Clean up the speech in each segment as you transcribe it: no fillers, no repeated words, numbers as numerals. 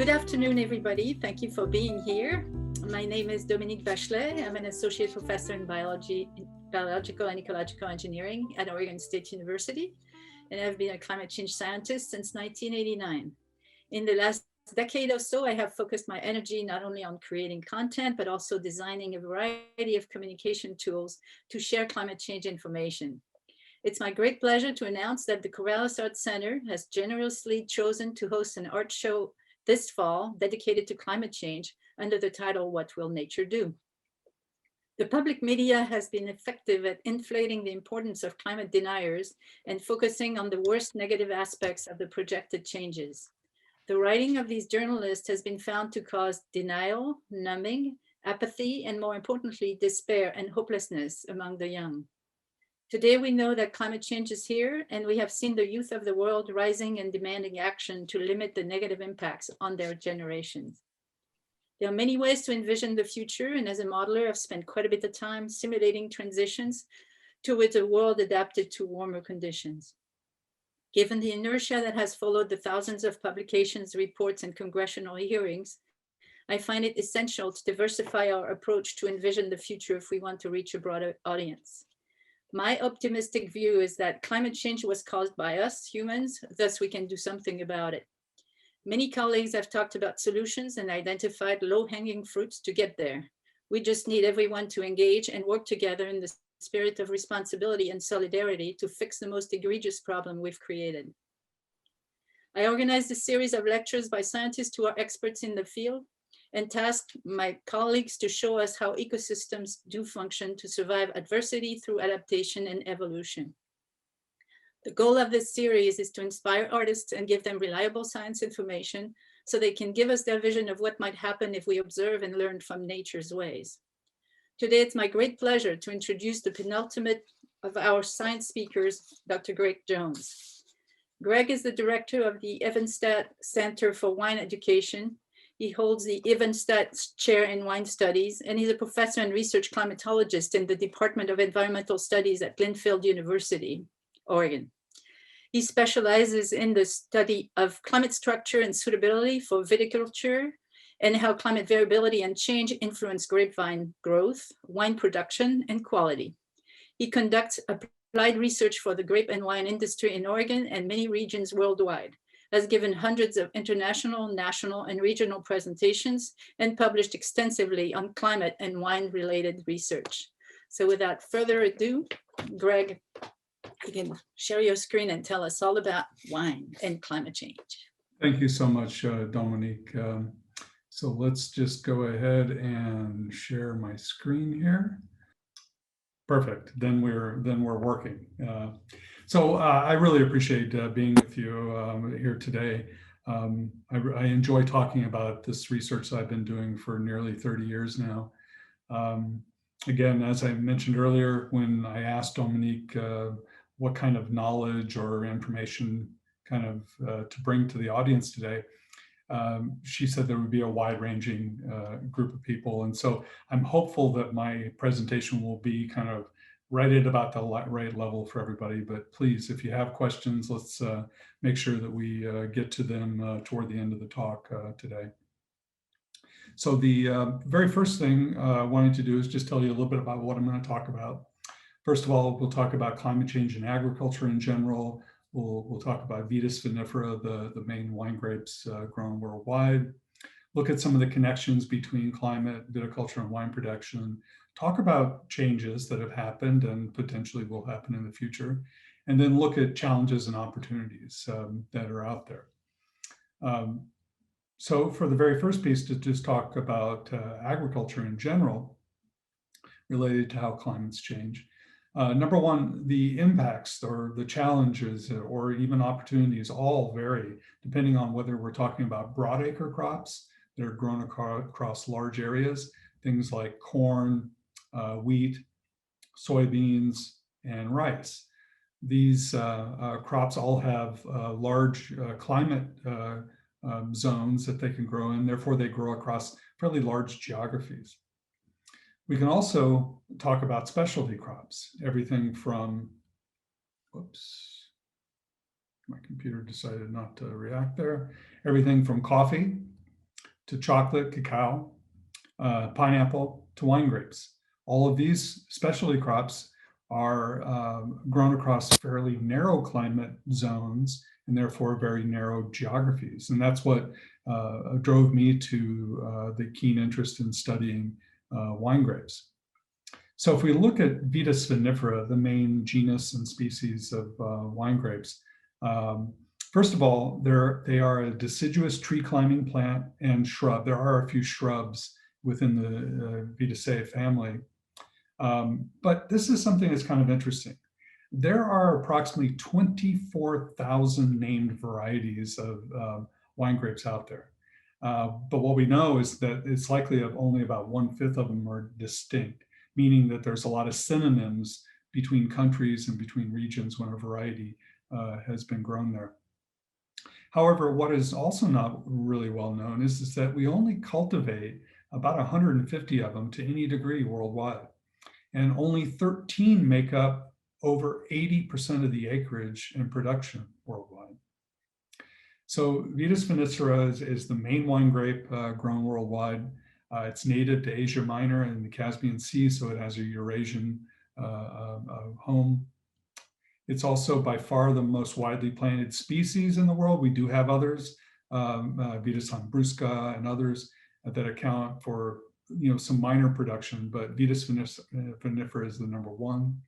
Good afternoon, everybody. Thank you for being here. My name is Dominique Bachelet. I'm an associate professor in biological and ecological engineering at Oregon State University, and I've been a climate change scientist since 1989. In the last decade or so, I have focused my energy not only on creating content, but also designing a variety of communication tools to share climate change information. It's my great pleasure to announce that the Corvallis Arts Center has generously chosen to host an art show this fall dedicated to climate change under the title, What Will Nature Do? The public media has been effective at inflating the importance of climate deniers and focusing on the worst negative aspects of the projected changes. The writing of these journalists has been found to cause denial, numbing, apathy, and more importantly, despair and hopelessness among the young. Today, we know that climate change is here, and we have seen the youth of the world rising and demanding action to limit the negative impacts on their generations. There are many ways to envision the future, and as a modeler, I've spent quite a bit of time simulating transitions towards a world adapted to warmer conditions. Given the inertia that has followed the thousands of publications, reports, and congressional hearings, I find it essential to diversify our approach to envision the future if we want to reach a broader audience. My optimistic view is that climate change was caused by us humans, thus we can do something about it. Many colleagues have talked about solutions and identified low-hanging fruits to get there. We just need everyone to engage and work together in the spirit of responsibility and solidarity to fix the most egregious problem we've created. I organized a series of lectures by scientists who are experts in the field and tasked my colleagues to show us how ecosystems do function to survive adversity through adaptation and evolution. The goal of this series is to inspire artists and give them reliable science information so they can give us their vision of what might happen if we observe and learn from nature's ways. Today, it's my great pleasure to introduce the penultimate of our science speakers, Dr. Greg Jones. Greg is the director of the Evenstad Center for Wine Education. He holds the Evenstad Chair in Wine Studies, and he's a professor and research climatologist in the Department of Environmental Studies at Linfield University, Oregon. He specializes in the study of climate structure and suitability for viticulture and how climate variability and change influence grapevine growth, wine production, and quality. He conducts applied research for the grape and wine industry in Oregon and many regions worldwide, has given hundreds of international, national, and regional presentations, and published extensively on climate and wine-related research. So without further ado, Greg, you can share your screen and tell us all about wine and climate change. Thank you so much, Dominique. So let's just go ahead and share my screen here. Perfect. Then we're working. So I really appreciate being with you here today. I enjoy talking about this research that I've been doing for nearly 30 years now. Again, as I mentioned earlier, when I asked Dominique what kind of knowledge or information kind of to bring to the audience today, she said there would be a wide-ranging group of people. And so I'm hopeful that my presentation will be kind of right at about the right level for everybody. But please, if you have questions, let's make sure that we get to them toward the end of the talk today. So the very first thing I wanted to do is just tell you a little bit about what I'm going to talk about. First of all, we'll talk about climate change in agriculture in general. We'll talk about Vitis vinifera, the main wine grapes grown worldwide. Look at some of the connections between climate, viticulture, and wine production. Talk about changes that have happened and potentially will happen in the future. And then look at challenges and opportunities that are out there. So for the very first piece, to just talk about agriculture in general, related to how climates change. Number one, the impacts or the challenges or even opportunities all vary depending on whether we're talking about broadacre crops that are grown across large areas, things like corn, wheat, soybeans, and rice. These crops all have large climate zones that they can grow in, therefore they grow across fairly large geographies. We can also talk about specialty crops, everything from, whoops, my computer decided not to react there, everything from coffee to chocolate, cacao, pineapple, to wine grapes. All of these specialty crops are grown across fairly narrow climate zones and therefore very narrow geographies. And that's what drove me to the keen interest in studying wine grapes. So if we look at Vitis vinifera, the main genus and species of wine grapes, first of all, they are a deciduous tree climbing plant and shrub. There are a few shrubs within the Vitaceae family. But this is something that's kind of interesting. There are approximately 24,000 named varieties of wine grapes out there. But what we know is that it's likely that only about 1/5 of them are distinct, meaning that there's a lot of synonyms between countries and between regions when a variety has been grown there. However, what is also not really well known is that we only cultivate about 150 of them to any degree worldwide. And only 13 make up over 80% of the acreage and production worldwide. So Vitis vinifera is the main wine grape grown worldwide. It's native to Asia Minor and the Caspian Sea, so it has a Eurasian home. It's also by far the most widely planted species in the world. We do have others, Vitis lambrusca and others that account for some minor production, but Vitis vinifera is the number one.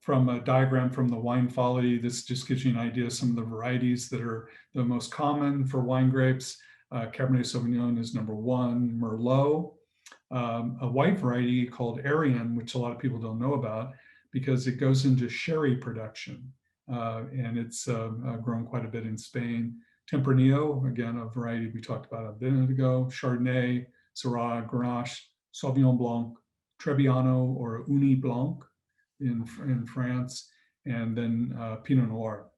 From a diagram from the Wine Folly, this just gives you an idea of some of the varieties that are the most common for wine grapes. Cabernet Sauvignon is number one, Merlot, a white variety called Arian, which a lot of people don't know about because it goes into sherry production, and it's grown quite a bit in Spain. Tempranillo, again, a variety we talked about a minute ago, Chardonnay, Syrah, Grenache, Sauvignon Blanc, Trebbiano or Uni Blanc in France, and then Pinot Noir.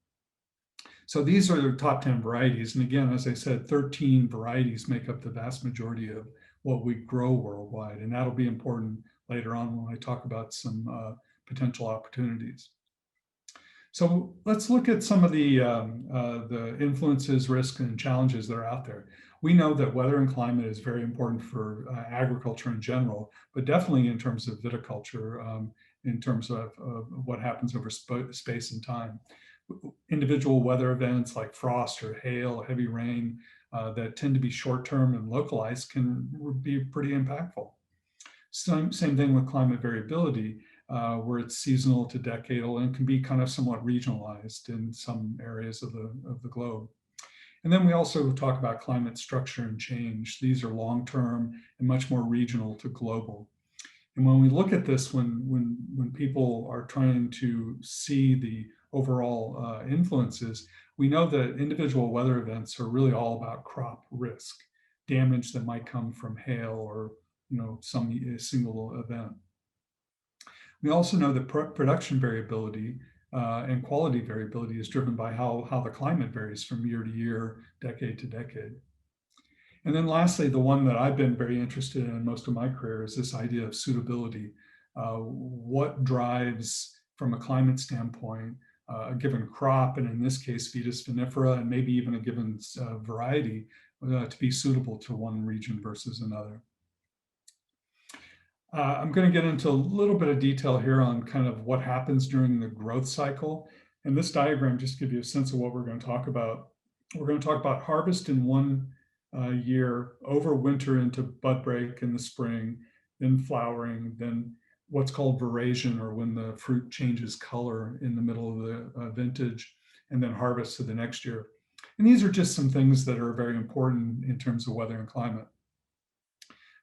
So these are the top 10 varieties. And again, as I said, 13 varieties make up the vast majority of what we grow worldwide. And that'll be important later on when I talk about some potential opportunities. So let's look at some of the influences, risks, and challenges that are out there. We know that weather and climate is very important for agriculture in general, but definitely in terms of viticulture, in terms of what happens over space and time. Individual weather events like frost or hail, heavy rain that tend to be short-term and localized can be pretty impactful. Same thing with climate variability, where it's seasonal to decadal and can be kind of somewhat regionalized in some areas of the globe. And then we also talk about climate structure and change. These are long-term and much more regional to global. And when we look at this, when people are trying to see the overall influences, we know that individual weather events are really all about crop risk, damage that might come from hail or some single event. We also know that production variability and quality variability is driven by how the climate varies from year to year, decade to decade. And then lastly, the one that I've been very interested in most of my career is this idea of suitability. What drives, from a climate standpoint, a given crop, and in this case, Vitis vinifera, and maybe even a given variety to be suitable to one region versus another. I'm going to get into a little bit of detail here on kind of what happens during the growth cycle. And this diagram just gives you a sense of what we're going to talk about. We're going to talk about harvest in one year, over winter into bud break in the spring, then flowering, then what's called veraison, or when the fruit changes color in the middle of the vintage, and then harvest to the next year. And these are just some things that are very important in terms of weather and climate.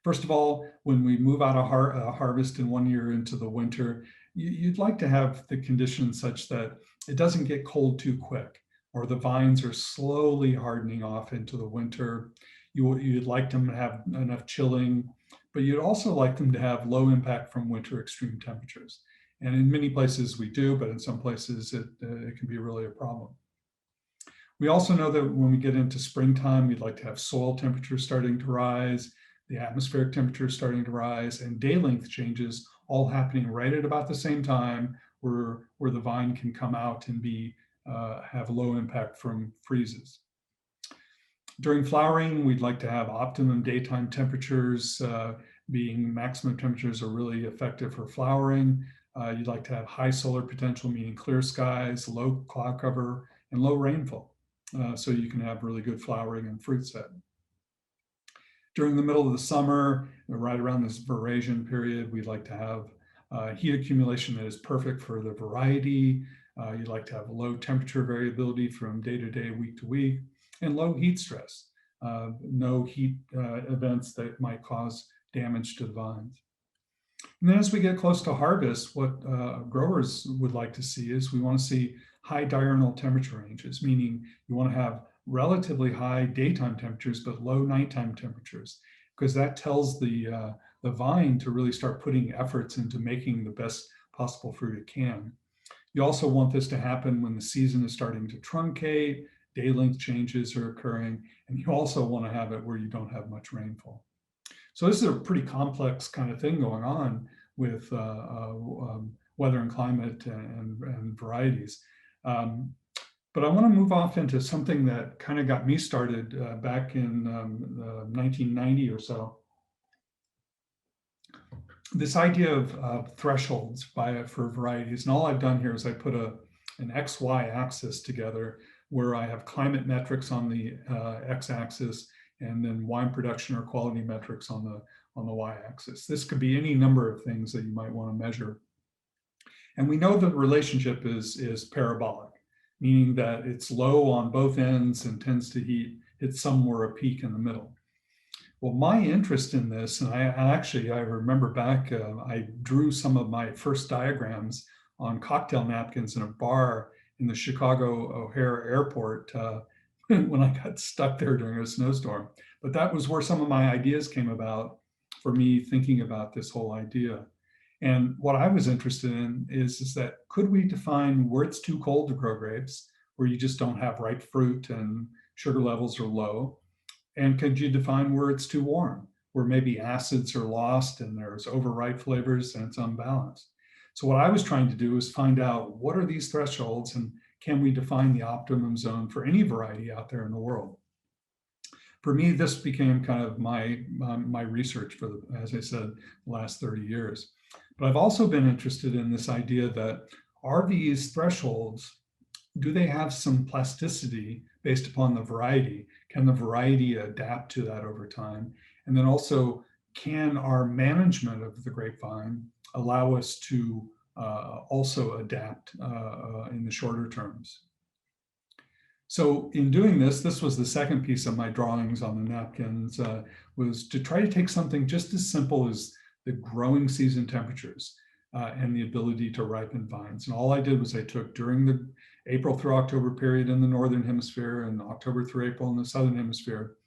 First of all, when we move out of harvest in one year into the winter, you'd like to have the conditions such that it doesn't get cold too quick, or the vines are slowly hardening off into the winter. You'd like them to have enough chilling, but you'd also like them to have low impact from winter extreme temperatures. And in many places we do, but in some places it can be really a problem. We also know that when we get into springtime, we'd like to have soil temperatures starting to rise, the atmospheric temperature starting to rise, and day length changes all happening right at about the same time, where the vine can come out and have low impact from freezes. During flowering, we'd like to have optimum daytime temperatures, being maximum temperatures are really effective for flowering. You'd like to have high solar potential, meaning clear skies, low cloud cover, and low rainfall. So you can have really good flowering and fruit set. During the middle of the summer, right around this veraison period, we'd like to have heat accumulation that is perfect for the variety. You'd like to have low temperature variability from day to day, week to week, and low heat stress. No heat events that might cause damage to the vines. And then as we get close to harvest, what growers would like to see is we want to see high diurnal temperature ranges, meaning you want to have relatively high daytime temperatures, but low nighttime temperatures, because that tells the vine to really start putting efforts into making the best possible fruit it can. You also want this to happen when the season is starting to truncate, day length changes are occurring, and you also want to have it where you don't have much rainfall. So this is a pretty complex kind of thing going on with weather and climate and varieties. But I want to move off into something that kind of got me started back in 1990 or so. This idea of thresholds for varieties. And all I've done here is I put an XY axis together where I have climate metrics on the x-axis and then wine production or quality metrics on the y-axis. This could be any number of things that you might want to measure. And we know the relationship is parabolic, meaning that it's low on both ends and tends to hit somewhere a peak in the middle. Well, my interest in this, and I remember back, I drew some of my first diagrams on cocktail napkins in a bar in the Chicago O'Hare Airport when I got stuck there during a snowstorm. But that was where some of my ideas came about for me thinking about this whole idea. And what I was interested in is that could we define where it's too cold to grow grapes, where you just don't have ripe fruit and sugar levels are low? And could you define where it's too warm, where maybe acids are lost and there's overripe flavors and it's unbalanced? So what I was trying to do is find out what are these thresholds and can we define the optimum zone for any variety out there in the world? For me, this became kind of my research for, as I said, the last 30 years. But I've also been interested in this idea that are these thresholds, do they have some plasticity based upon the variety? Can the variety adapt to that over time? And then also, can our management of the grapevine allow us to also adapt in the shorter terms? So in doing this was the second piece of my drawings on the napkins, was to try to take something just as simple as the growing season temperatures and the ability to ripen vines. And all I did was I took during the April through October period in the Northern Hemisphere and October through April in the Southern Hemisphere.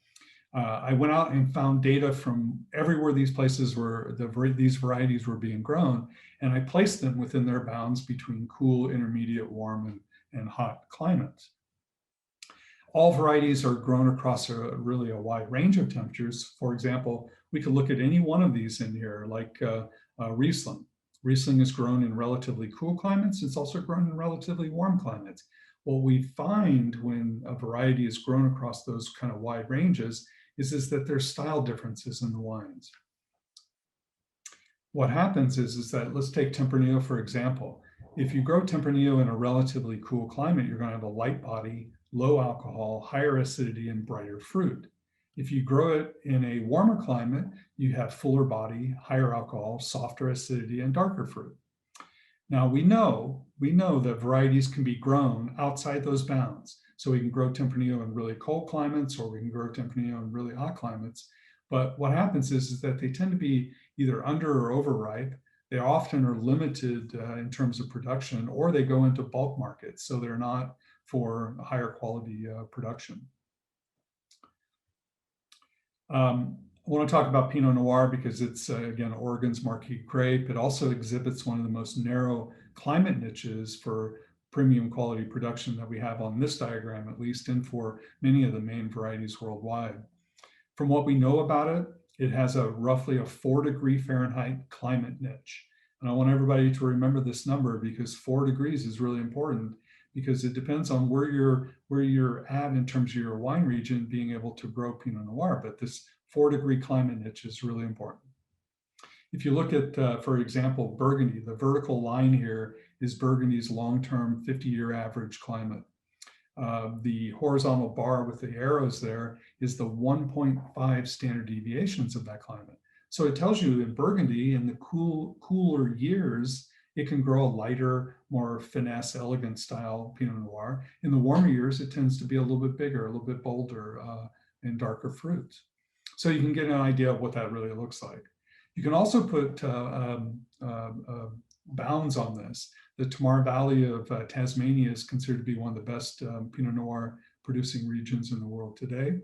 I went out and found data from everywhere these places were, these varieties were being grown, and I placed them within their bounds between cool, intermediate, warm, and hot climates. All varieties are grown across really a wide range of temperatures. For example, we could look at any one of these in here, like Riesling. Riesling is grown in relatively cool climates. It's also grown in relatively warm climates. What we find when a variety is grown across those kind of wide ranges is that there's style differences in the wines. What happens is that, let's take Tempranillo for example. If you grow Tempranillo in a relatively cool climate, you're going to have a light body, low alcohol, higher acidity, and brighter fruit. If you grow it in a warmer climate, you have fuller body, higher alcohol, softer acidity, and darker fruit. Now we know that varieties can be grown outside those bounds. So we can grow Tempranillo in really cold climates, or we can grow Tempranillo in really hot climates. But what happens is that they tend to be either under or overripe. They often are limited in terms of production, or they go into bulk markets. So they're not for higher quality production. I want to talk about Pinot Noir because it's, again, Oregon's marquee grape. It also exhibits one of the most narrow climate niches for premium quality production that we have on this diagram, at least, and for many of the main varieties worldwide. From what we know about it, it has roughly a 4-degree Fahrenheit climate niche. And I want everybody to remember this number because 4 degrees is really important, because it depends on where you're at in terms of your wine region being able to grow Pinot Noir. But this 4-degree climate niche is really important. If you look at, for example, Burgundy, the vertical line here is Burgundy's long-term 50-year average climate. The horizontal bar with the arrows there is the 1.5 standard deviations of that climate. So it tells you in Burgundy, in the cooler years, it can grow a lighter, more finesse, elegant style Pinot Noir. In the warmer years, it tends to be a little bit bigger, a little bit bolder, and darker fruits. So you can get an idea of what that really looks like. You can also put bounds on this. The Tamar Valley of Tasmania is considered to be one of the best Pinot Noir producing regions in the world today,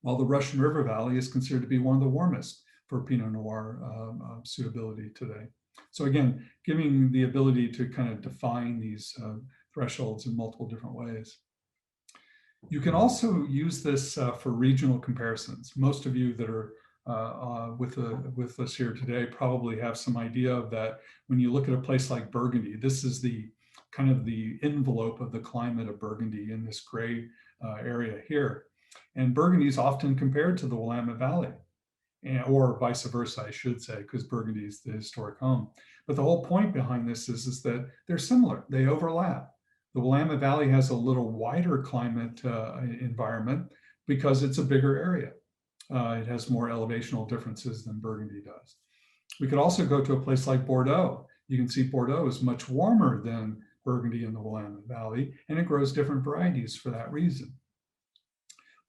while the Russian River Valley is considered to be one of the warmest for Pinot Noir suitability today. So again, giving the ability to kind of define these thresholds in multiple different ways. You can also use this for regional comparisons. Most of you that are with us here today probably have some idea of that. When you look at a place like Burgundy, this is the kind of the envelope of the climate of Burgundy in this gray area here. And Burgundy is often compared to the Willamette Valley, or vice versa, I should say, because Burgundy is the historic home. But the whole point behind this is that they're similar, they overlap. The Willamette Valley has a little wider climate environment because it's a bigger area. It has more elevational differences than Burgundy does. We could also go to a place like Bordeaux. You can see Bordeaux is much warmer than Burgundy in the Willamette Valley, and it grows different varieties for that reason.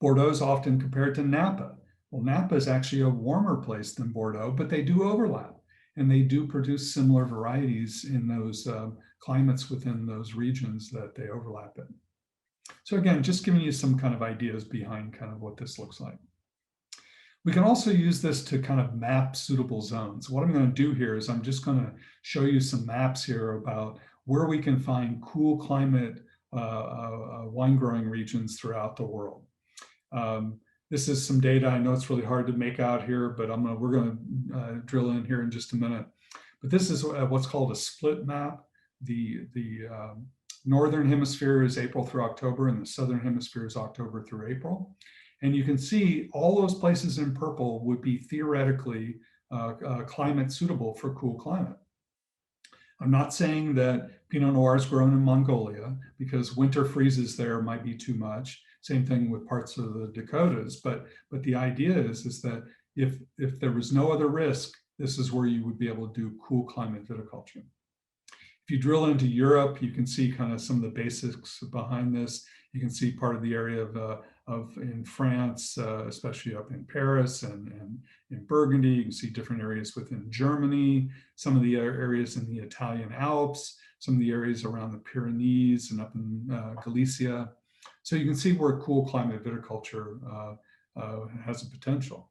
Bordeaux is often compared to Napa. Well, Napa is actually a warmer place than Bordeaux, but they do overlap, and they do produce similar varieties in those climates within those regions that they overlap in. So again, just giving you some kind of ideas behind kind of what this looks like. We can also use this to kind of map suitable zones. What I'm going to do here is I'm just going to show you some maps here about where we can find cool climate wine growing regions throughout the world. This is some data. I know it's really hard to make out here, but we're going to drill in here in just a minute. But this is what's called a split map. The northern hemisphere is April through October, and the southern hemisphere is October through April. And you can see all those places in purple would be theoretically climate suitable for cool climate. I'm not saying that Pinot Noir is grown in Mongolia because winter freezes there might be too much. Same thing with parts of the Dakotas. But the idea is that if there was no other risk, this is where you would be able to do cool climate viticulture. If you drill into Europe, you can see kind of some of the basics behind this. You can see part of the area of in France, especially up in Paris and in Burgundy. You can see different areas within Germany, some of the areas in the Italian Alps, some of the areas around the Pyrenees and up in Galicia. So you can see where cool climate viticulture has a potential.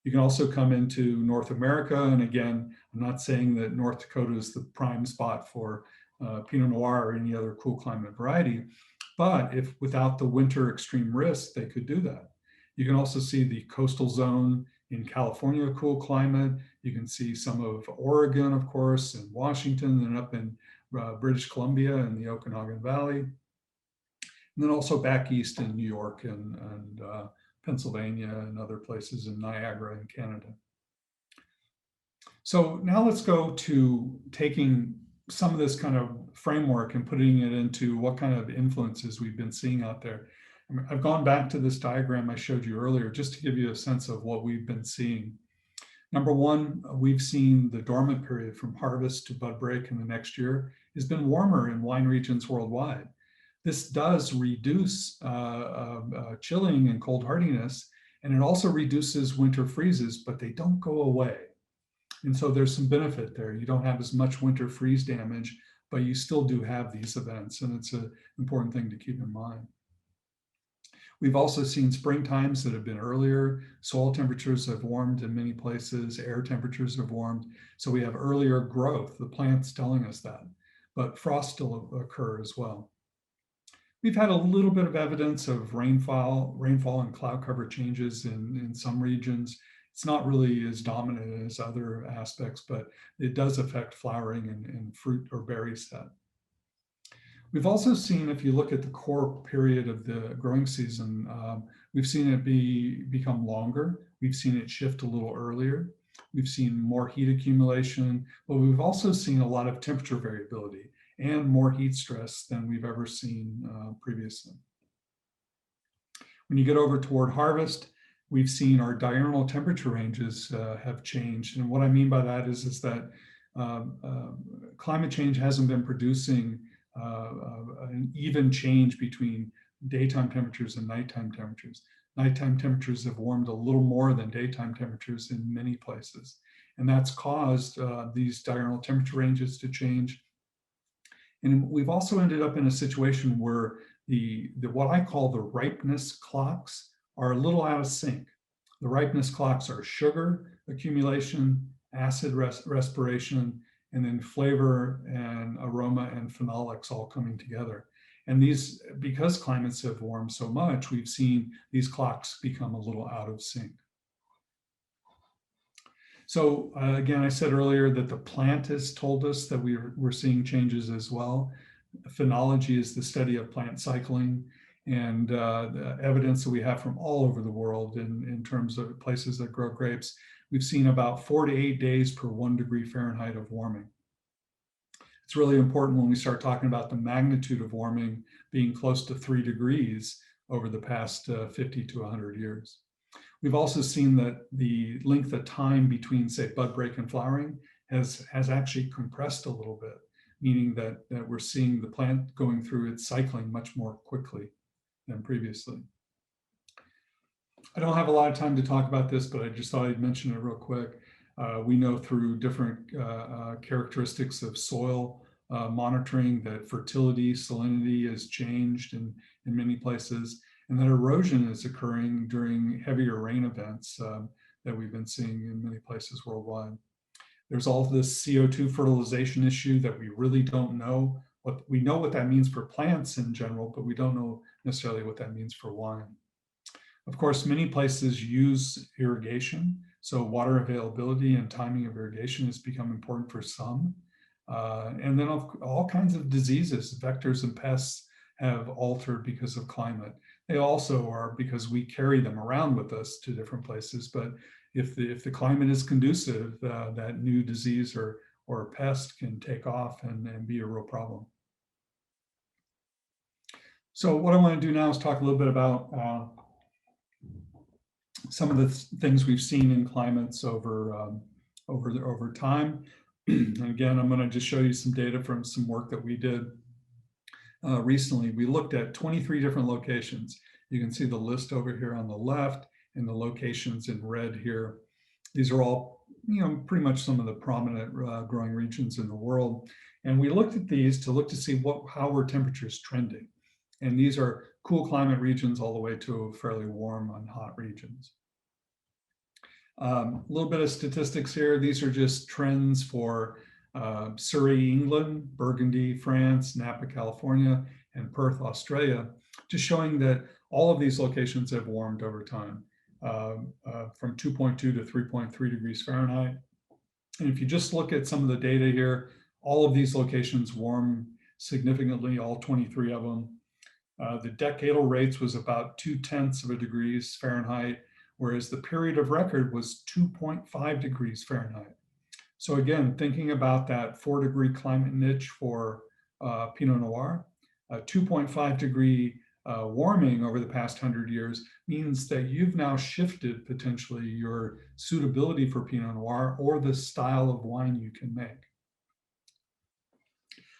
You can also come into North America. And again, I'm not saying that North Dakota is the prime spot for Pinot Noir or any other cool climate variety, but if without the winter extreme risk, they could do that. You can also see the coastal zone in California, cool climate. You can see some of Oregon, of course, and Washington, and up in British Columbia and the Okanagan Valley. And then also back east in New York and Pennsylvania and other places in Niagara in Canada. So now let's go to taking some of this kind of framework and putting it into what kind of influences we've been seeing out there. I've gone back to this diagram I showed you earlier just to give you a sense of what we've been seeing. Number one, we've seen the dormant period from harvest to bud break in the next year has been warmer in wine regions worldwide. This does reduce chilling and cold hardiness, and it also reduces winter freezes, but they don't go away. And so there's some benefit there. You don't have as much winter freeze damage, but you still do have these events, and it's an important thing to keep in mind. We've also seen spring times that have been earlier. Soil temperatures have warmed in many places. Air temperatures have warmed. So we have earlier growth. The plant's telling us that, but frosts still occur as well. We've had a little bit of evidence of rainfall and cloud cover changes in some regions. It's not really as dominant as other aspects, but it does affect flowering and fruit or berry set. We've also seen, if you look at the core period of the growing season, we've seen it become longer. We've seen it shift a little earlier. We've seen more heat accumulation, but we've also seen a lot of temperature variability and more heat stress than we've ever seen previously. When you get over toward harvest, we've seen our diurnal temperature ranges have changed. And what I mean by that is that climate change hasn't been producing an even change between daytime temperatures and nighttime temperatures. Nighttime temperatures have warmed a little more than daytime temperatures in many places. And that's caused these diurnal temperature ranges to change. And we've also ended up in a situation where the what I call the ripeness clocks are a little out of sync. The ripeness clocks are sugar accumulation, acid respiration, and then flavor and aroma and phenolics all coming together. And these, because climates have warmed so much, we've seen these clocks become a little out of sync. So again, I said earlier that the plant has told us that we're seeing changes as well. Phenology is the study of plant cycling, and the evidence that we have from all over the world in terms of places that grow grapes, we've seen about 4 to 8 days per 1 degree Fahrenheit of warming. It's really important when we start talking about the magnitude of warming being close to 3 degrees over the past 50 to 100 years. We've also seen that the length of time between, say, bud break and flowering has actually compressed a little bit, meaning that we're seeing the plant going through its cycling much more quickly than previously. I don't have a lot of time to talk about this, but I just thought I'd mention it real quick. We know through different characteristics of soil monitoring that fertility, salinity has changed in many places, and that erosion is occurring during heavier rain events that we've been seeing in many places worldwide. There's all this CO2 fertilization issue that we really don't know. We know what that means for plants in general, but we don't know necessarily what that means for wine. Of course, many places use irrigation, so water availability and timing of irrigation has become important for some. And then all kinds of diseases, vectors and pests have altered because of climate. They also are because we carry them around with us to different places. But if the climate is conducive, that new disease or pest can take off and be a real problem. So what I want to do now is talk a little bit about some of the things we've seen in climates over time. And again, I'm going to just show you some data from some work that we did recently. We looked at 23 different locations. You can see the list over here on the left and the locations in red here. These are all, pretty much some of the prominent growing regions in the world. And we looked at these to look to see how were temperatures trending. And these are cool climate regions all the way to fairly warm and hot regions. A little bit of statistics here. These are just trends for Surrey, England, Burgundy, France, Napa, California, and Perth, Australia, just showing that all of these locations have warmed over time from 2.2 to 3.3 degrees Fahrenheit. And if you just look at some of the data here, all of these locations warm significantly, all 23 of them. The decadal rates was about 0.2 of a degrees Fahrenheit, whereas the period of record was 2.5 degrees Fahrenheit. So again, thinking about that 4-degree climate niche for Pinot Noir, a 2.5 degree warming over the past 100 years means that you've now shifted potentially your suitability for Pinot Noir or the style of wine you can make.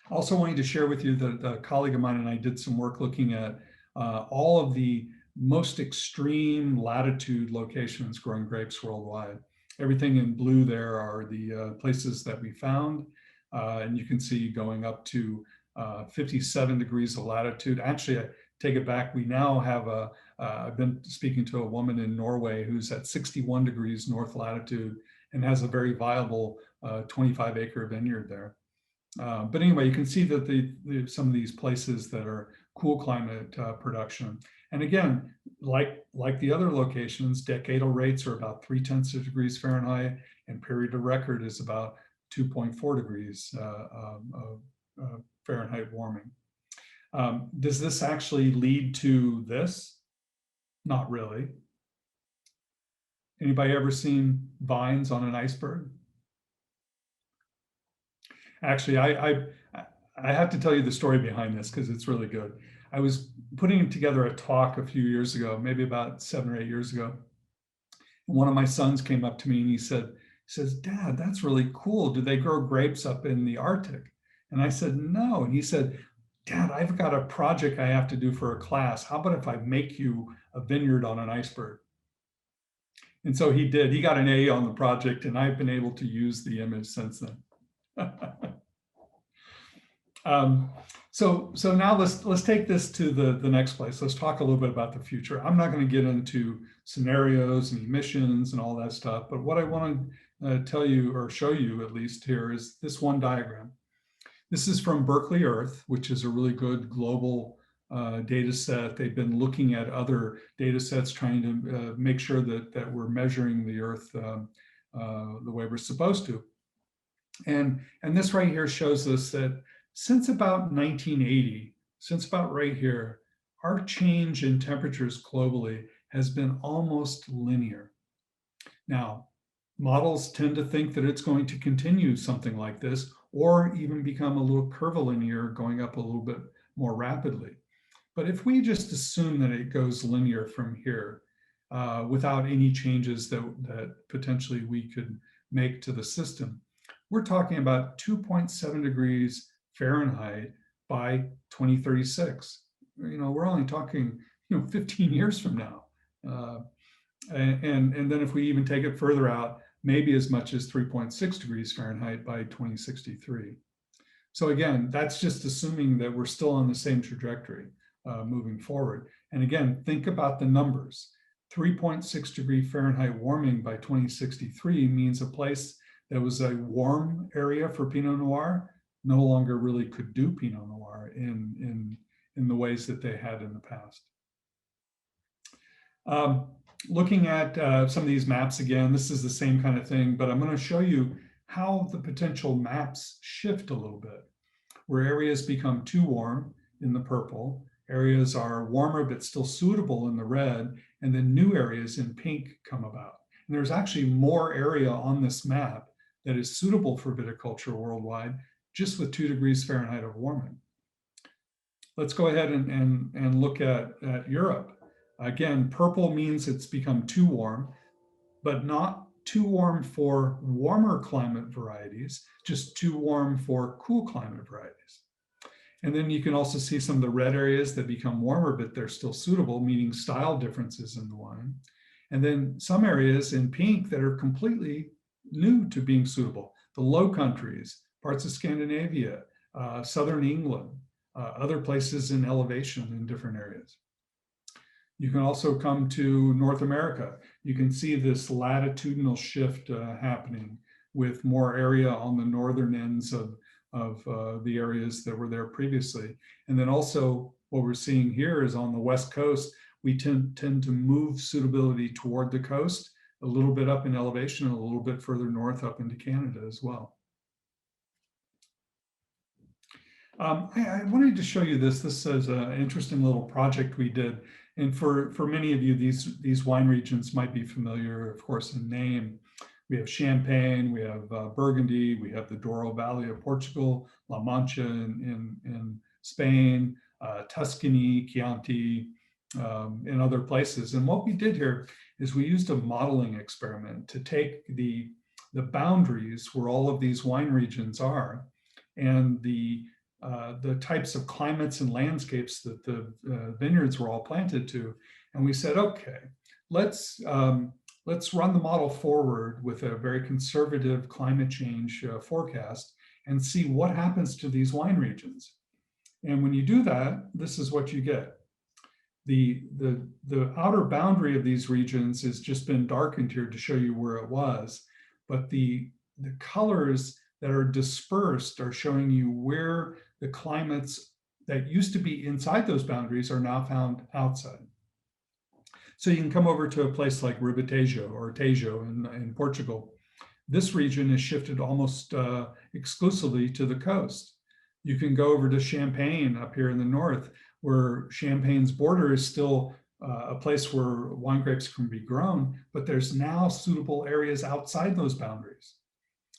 I also wanted to share with you that a colleague of mine and I did some work looking at all of the most extreme latitude locations growing grapes worldwide. Everything in blue there are the places that we found. And you can see going up to 57 degrees of latitude. Actually, I take it back. We now have I've been speaking to a woman in Norway who's at 61 degrees north latitude and has a very viable 25-acre vineyard there. But anyway, you can see that some of these places that are cool climate production. And again, like the other locations, decadal rates are about 0.3 of degrees Fahrenheit, and period of record is about 2.4 degrees Fahrenheit warming. Does this actually lead to this? Not really. Anybody ever seen vines on an iceberg? Actually, I have to tell you the story behind this because it's really good. I was putting together a talk a few years ago, maybe about 7 or 8 years ago. One of my sons came up to me and he says, "Dad, that's really cool. Do they grow grapes up in the Arctic?" And I said, "No." And he said, "Dad, I've got a project I have to do for a class. How about if I make you a vineyard on an iceberg?" And so he did. He got an A on the project, and I've been able to use the image since then. So now let's take this to the next place. Let's talk a little bit about the future. I'm not going to get into scenarios and emissions and all that stuff, but what I want to tell you, or show you at least here, is this one diagram. This is from Berkeley Earth, which is a really good global data set. They've been looking at other data sets, trying to make sure that we're measuring the Earth the way we're supposed to. And this right here shows us that since about 1980, since about right here, our change in temperatures globally has been almost linear. Now, models tend to think that it's going to continue something like this, or even become a little curvilinear, going up a little bit more rapidly. But if we just assume that it goes linear from here, without any changes that potentially we could make to the system, we're talking about 2.7 degrees Fahrenheit by 2036. We're only talking 15 years from now. And then if we even take it further out, maybe as much as 3.6 degrees Fahrenheit by 2063. So again, that's just assuming that we're still on the same trajectory moving forward. And again, think about the numbers. 3.6 degree Fahrenheit warming by 2063 means a place that was a warm area for Pinot Noir no longer really could do Pinot Noir in the ways that they had in the past. Looking at some of these maps again, this is the same kind of thing, but I'm going to show you how the potential maps shift a little bit, where areas become too warm in the purple, areas are warmer but still suitable in the red, and then new areas in pink come about. And there's actually more area on this map that is suitable for viticulture worldwide, just with 2 degrees Fahrenheit of warming. Let's go ahead and look at Europe. Again, purple means it's become too warm, but not too warm for warmer climate varieties, just too warm for cool climate varieties. And then you can also see some of the red areas that become warmer, but they're still suitable, meaning style differences in the wine. And then some areas in pink that are completely new to being suitable. The Low Countries, parts of Scandinavia, Southern England, other places in elevation in different areas. You can also come to North America. You can see this latitudinal shift happening with more area on the northern ends of the areas that were there previously. And then also what we're seeing here is on the West Coast, we tend to move suitability toward the coast, a little bit up in elevation and a little bit further north up into Canada as well. I wanted to show you this. This is an interesting little project we did. And for many of you, these wine regions might be familiar, of course, in name. We have Champagne, we have Burgundy, we have the Douro Valley of Portugal, La Mancha in Spain, Tuscany, Chianti, and other places. And what we did here is we used a modeling experiment to take the boundaries where all of these wine regions are and the types of climates and landscapes that the vineyards were all planted to. And we said, okay, let's run the model forward with a very conservative climate change forecast and see what happens to these wine regions. And when you do that, this is what you get. The outer boundary of these regions has just been darkened here to show you where it was, but the colors that are dispersed are showing you where the climates that used to be inside those boundaries are now found outside. So you can come over to a place like Ribatejo or Tejo in Portugal. This region is shifted almost exclusively to the coast. You can go over to Champagne up here in the north, where Champagne's border is still a place where wine grapes can be grown, but there's now suitable areas outside those boundaries.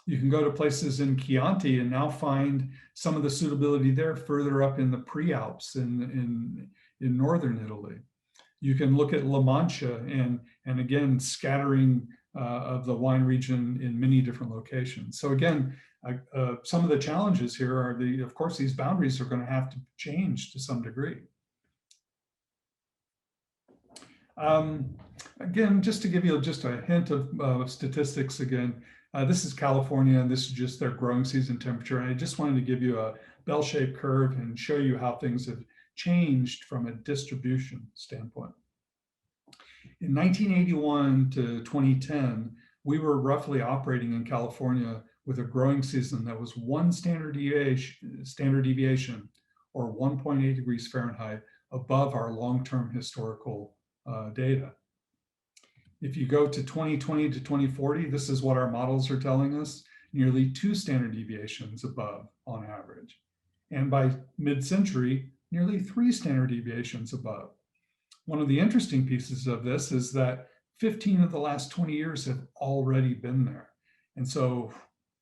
You can go to places in Chianti and now find some of the suitability there further up in the Prealps in northern Italy. You can look at La Mancha and again, scattering of the wine region in many different locations. So again, some of the challenges here are of course, these boundaries are going to have to change to some degree. Again, just to give you just a hint of statistics again, this is California and this is just their growing season temperature. And I just wanted to give you a bell-shaped curve and show you how things have changed from a distribution standpoint. In 1981 to 2010, we were roughly operating in California with a growing season that was 1 standard deviation or 1.8 degrees Fahrenheit above our long-term historical data. If you go to 2020 to 2040, this is what our models are telling us, nearly 2 standard deviations above on average. And by mid-century, nearly 3 standard deviations above. One of the interesting pieces of this is that 15 of the last 20 years have already been there. And so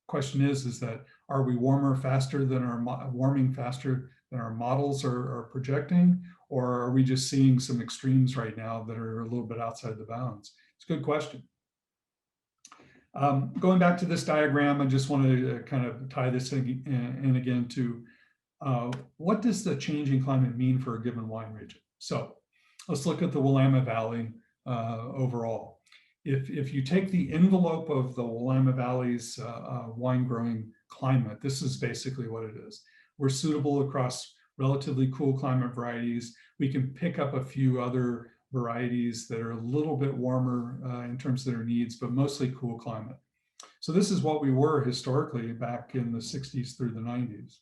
question is that are we warming faster than our models are projecting, or are we just seeing some extremes right now that are a little bit outside the bounds? It's a good question. Going back to this diagram, I just want to kind of tie this in again to what does the changing climate mean for a given wine region? So let's look at the Willamette Valley overall. If you take the envelope of the Willamette Valley's wine growing climate, this is basically what it is. We're suitable across relatively cool climate varieties. We can pick up a few other varieties that are a little bit warmer in terms of their needs, but mostly cool climate. So this is what we were historically back in the 60s through the 90s.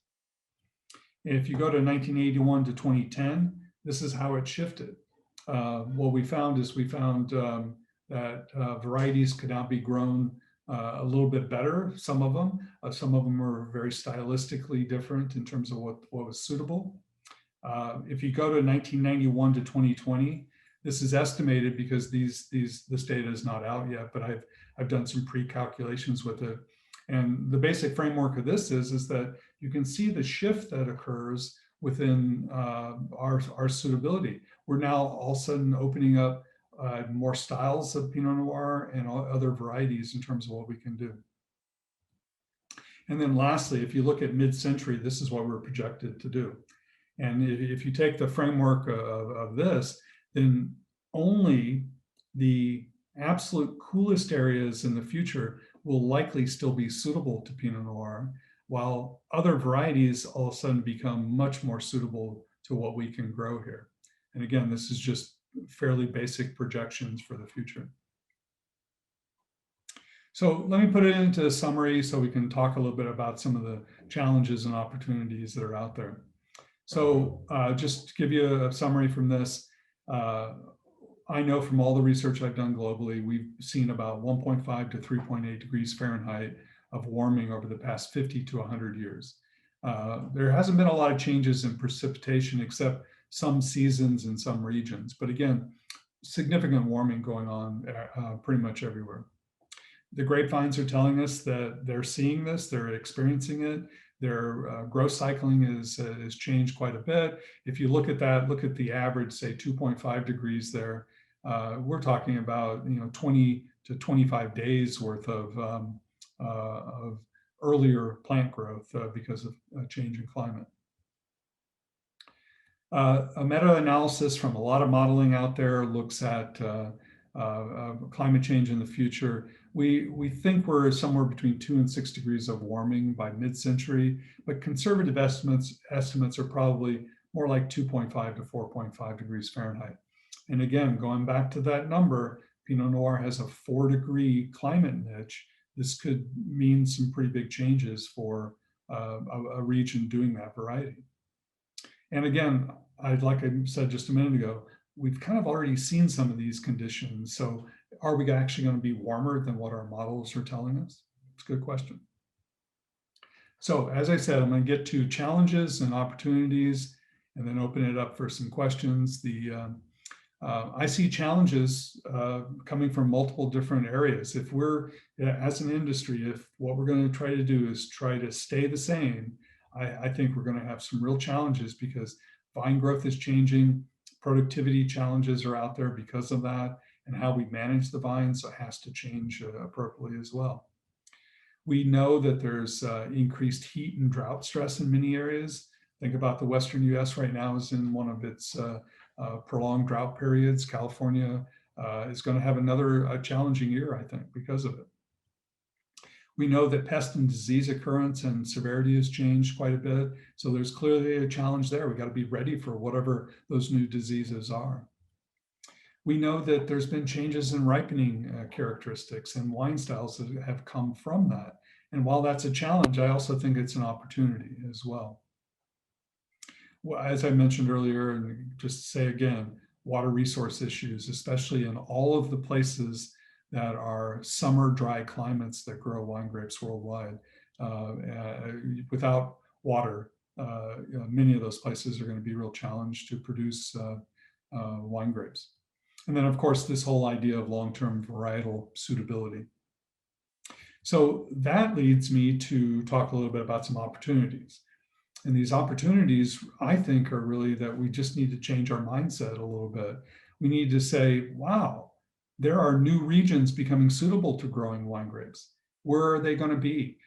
If you go to 1981 to 2010, this is how it shifted. What we found is that varieties could now be grown a little bit better, some of them. Some of them are very stylistically different in terms of what was suitable. If you go to 1991 to 2020, this is estimated because this data is not out yet, but I've done some pre-calculations with it. And the basic framework of this is that you can see the shift that occurs within our suitability. We're now all of a sudden opening up more styles of Pinot Noir and other varieties in terms of what we can do. And then lastly, if you look at mid-century, this is what we're projected to do. And if you take the framework of this, then only the absolute coolest areas in the future will likely still be suitable to Pinot Noir, while other varieties all of a sudden become much more suitable to what we can grow here. And again, this is just fairly basic projections for the future. So let me put it into a summary so we can talk a little bit about some of the challenges and opportunities that are out there. So just to give you a summary from this, I know from all the research I've done globally, we've seen about 1.5 to 3.8 degrees Fahrenheit of warming over the past 50 to 100 years. There hasn't been a lot of changes in precipitation except some seasons in some regions. But again, significant warming going on pretty much everywhere. The grapevines are telling us that they're seeing this, they're experiencing it. Their growth cycling is changed quite a bit. If you look at that, look at the average, say 2.5 degrees there, we're talking about 20 to 25 days worth of earlier plant growth because of a change in climate. A meta-analysis from a lot of modeling out there looks at climate change in the future. We think we're somewhere between 2 and 6 degrees of warming by mid-century, but conservative estimates are probably more like 2.5 to 4.5 degrees Fahrenheit. And again, going back to that number, Pinot Noir has a 4-degree climate niche. This could mean some pretty big changes for a region doing that variety. And again, like I said just a minute ago, we've kind of already seen some of these conditions. So are we actually going to be warmer than what our models are telling us? It's a good question. So as I said, I'm going to get to challenges and opportunities and then open it up for some questions. I see challenges coming from multiple different areas. If we're, as an industry, if what we're going to try to do is try to stay the same, I think we're going to have some real challenges because vine growth is changing, productivity challenges are out there because of that, and how we manage the vines has to change appropriately as well. We know that there's increased heat and drought stress in many areas. Think about the Western US right now is in one of its prolonged drought periods. California is going to have another challenging year, I think, because of it. We know that pest and disease occurrence and severity has changed quite a bit. So there's clearly a challenge there. We got to be ready for whatever those new diseases are. We know that there's been changes in ripening characteristics and wine styles that have come from that. And while that's a challenge, I also think it's an opportunity as well. Well, as I mentioned earlier, and just to say again, water resource issues, especially in all of the places that are summer dry climates that grow wine grapes worldwide. Without water, many of those places are going to be a real challenge to produce wine grapes. And then, of course, this whole idea of long-term varietal suitability. So that leads me to talk a little bit about some opportunities. And these opportunities, I think, are really that we just need to change our mindset a little bit. We need to say, wow, there are new regions becoming suitable to growing wine grapes. Where are they going to be?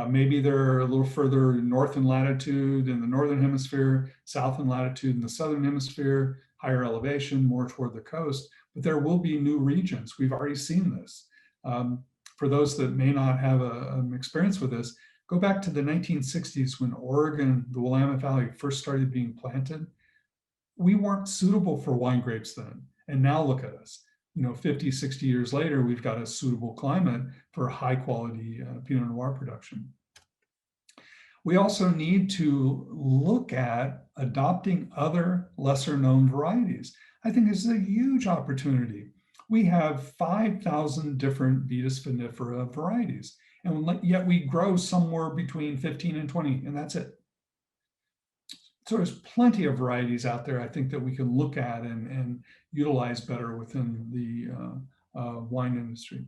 Maybe they're a little further north in latitude in the northern hemisphere, south in latitude in the southern hemisphere, higher elevation, more toward the coast, but there will be new regions. We've already seen this. For those that may not have an experience with this, go back to the 1960s when Oregon, the Willamette Valley first started being planted. We weren't suitable for wine grapes then. And now look at us. 50, 60 years later, we've got a suitable climate for high quality Pinot Noir production. We also need to look at adopting other lesser known varieties. I think this is a huge opportunity. We have 5,000 different Vitis vinifera varieties, and yet we grow somewhere between 15 and 20, and that's it. So there's plenty of varieties out there, I think, that we can look at and utilize better within the wine industry.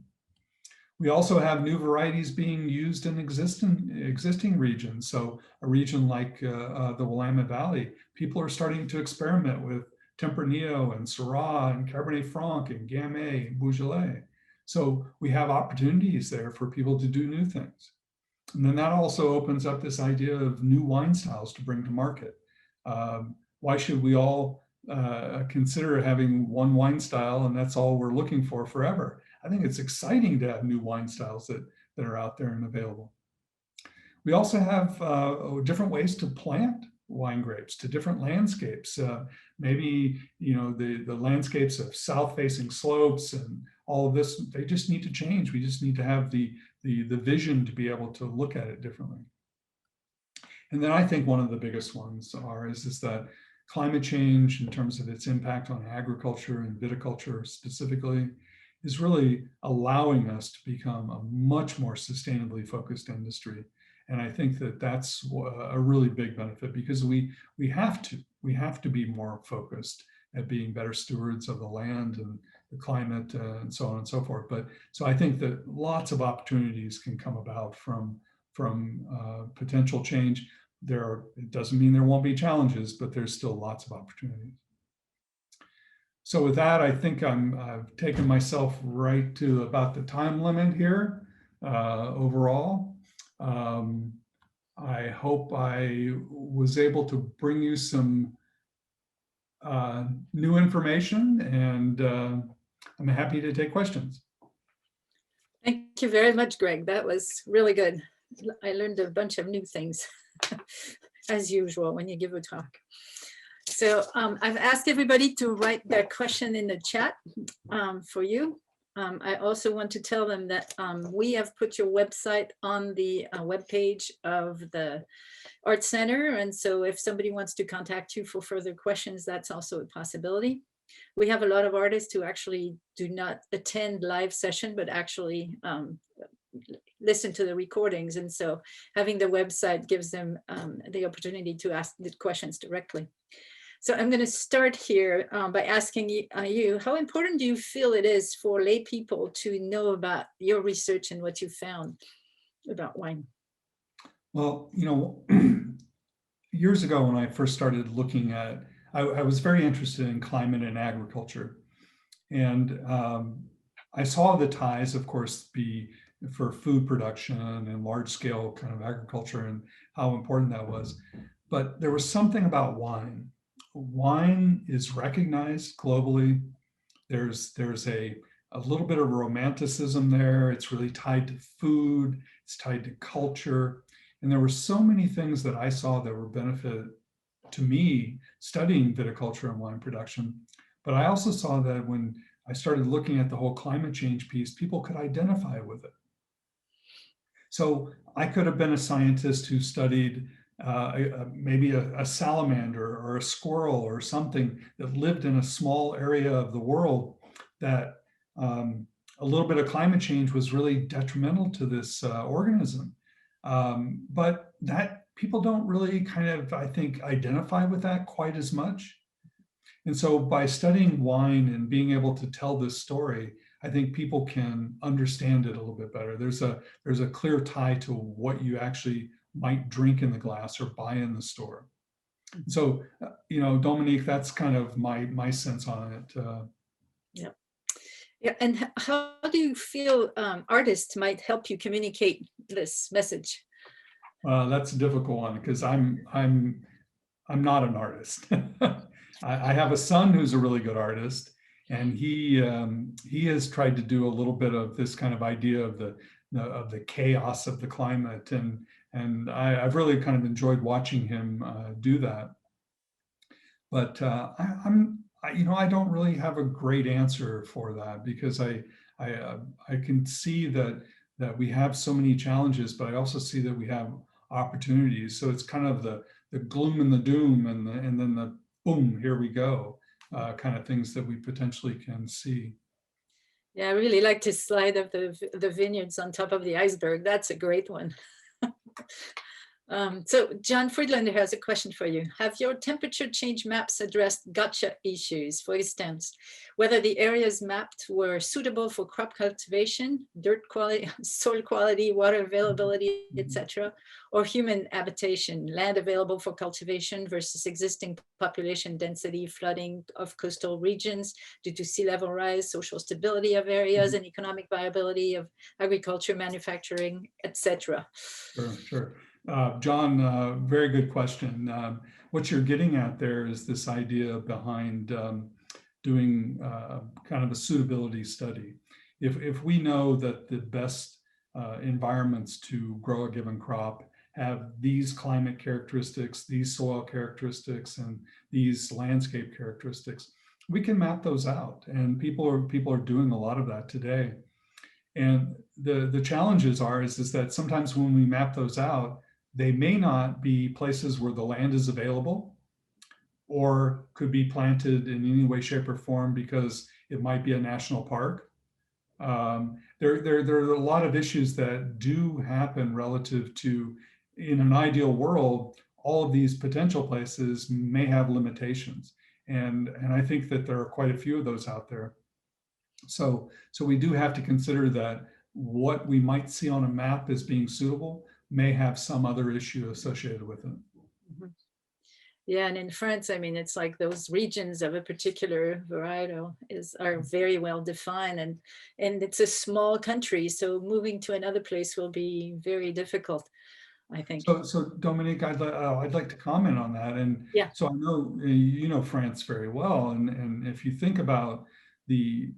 We also have new varieties being used in existing regions. So a region like the Willamette Valley, people are starting to experiment with Tempranillo and Syrah and Cabernet Franc and Gamay and Beaujolais. So we have opportunities there for people to do new things. And then that also opens up this idea of new wine styles to bring to market. Why should we all consider having one wine style and that's all we're looking for forever? I think it's exciting to have new wine styles that are out there and available. We also have different ways to plant wine grapes to different landscapes. Maybe the landscapes of south-facing slopes and all of this, they just need to change. We just need to have the vision to be able to look at it differently. And then I think one of the biggest ones is that climate change in terms of its impact on agriculture and viticulture specifically is really allowing us to become a much more sustainably focused industry. And I think that that's a really big benefit because we have to be more focused at being better stewards of the land and the climate and so on and so forth. But so I think that lots of opportunities can come about from potential change. It doesn't mean there won't be challenges, but there's still lots of opportunities. So with that, I think I've taken myself right to about the time limit here overall. I hope I was able to bring you some new information, and I'm happy to take questions. Thank you very much, Greg. That was really good. I learned a bunch of new things, as usual, when you give a talk. So I've asked everybody to write their question in the chat for you. I also want to tell them that we have put your website on the webpage of the Art Center. And so if somebody wants to contact you for further questions, that's also a possibility. We have a lot of artists who actually do not attend live session, but actually listen to the recordings. And so having the website gives them the opportunity to ask the questions directly. So I'm going to start here by asking you, how important do you feel it is for lay people to know about your research and what you found about wine? Well, years ago when I first started looking at, I was very interested in climate and agriculture. And I saw the ties, of course, be for food production and large scale kind of agriculture and how important that was. But there was something about wine. Wine is recognized globally. There's a little bit of romanticism there. It's really tied to food. It's tied to culture. And there were so many things that I saw that were benefit to me studying viticulture and wine production. But I also saw that when I started looking at the whole climate change piece, people could identify with it. So I could have been a scientist who studied maybe a salamander or a squirrel or something that lived in a small area of the world that a little bit of climate change was really detrimental to this organism. But that people don't really kind of, I think, identify with that quite as much. And so by studying wine and being able to tell this story, I think people can understand it a little bit better. There's a clear tie to what you actually might drink in the glass or buy in the store. So, Dominique, that's kind of my sense on it. Yeah. Yeah. And how do you feel artists might help you communicate this message? That's a difficult one because I'm not an artist. I have a son who's a really good artist, and he has tried to do a little bit of this kind of idea of the chaos of the climate, and I've really kind of enjoyed watching him do that. But I don't really have a great answer for that because I can see that we have so many challenges, but I also see that we have opportunities. So it's kind of the gloom and the doom, and then the boom, here we go, kind of things that we potentially can see. Yeah, I really like the slide of the vineyards on top of the iceberg. That's a great one. So John Friedlander has a question for you. Have your temperature change maps addressed gotcha issues? For instance, whether the areas mapped were suitable for crop cultivation, dirt quality, soil quality, water availability, etc., or human habitation, land available for cultivation versus existing population density, flooding of coastal regions due to sea level rise, social stability of areas, and economic viability of agriculture, manufacturing, etc. Sure. John, very good question. What you're getting at there is this idea behind doing kind of a suitability study. If we know that the best environments to grow a given crop have these climate characteristics, these soil characteristics, and these landscape characteristics, we can map those out. And people are doing a lot of that today. And the challenges is that sometimes when we map those out, they may not be places where the land is available or could be planted in any way, shape, or form because it might be a national park. There are a lot of issues that do happen relative to, in an ideal world, all of these potential places may have limitations. And I think that there are quite a few of those out there. So we do have to consider that what we might see on a map as being suitable may have some other issue associated with it. Mm-hmm. Yeah, and in France, I mean, it's like those regions of a particular varietal are very well defined, and it's a small country, so moving to another place will be very difficult, I think. So Dominique, I'd like to comment on that, and yeah. So I know you know France very well, and if you think about the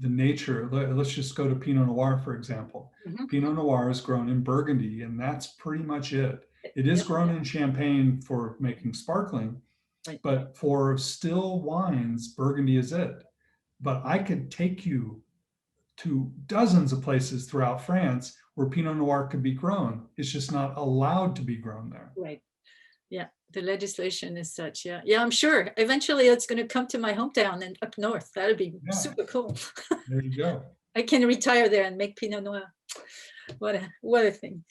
nature, let's just go to Pinot Noir, for example. Mm-hmm. Pinot Noir is grown in Burgundy, and that's pretty much it. It is grown in Champagne for making sparkling, right. But for still wines, Burgundy is it. But I could take you to dozens of places throughout France where Pinot Noir could be grown. It's just not allowed to be grown there. Right. Yeah, the legislation is such. Yeah, I'm sure eventually it's going to come to my hometown and up north. That'd be super cool. There you go. I can retire there and make Pinot Noir. what a thing.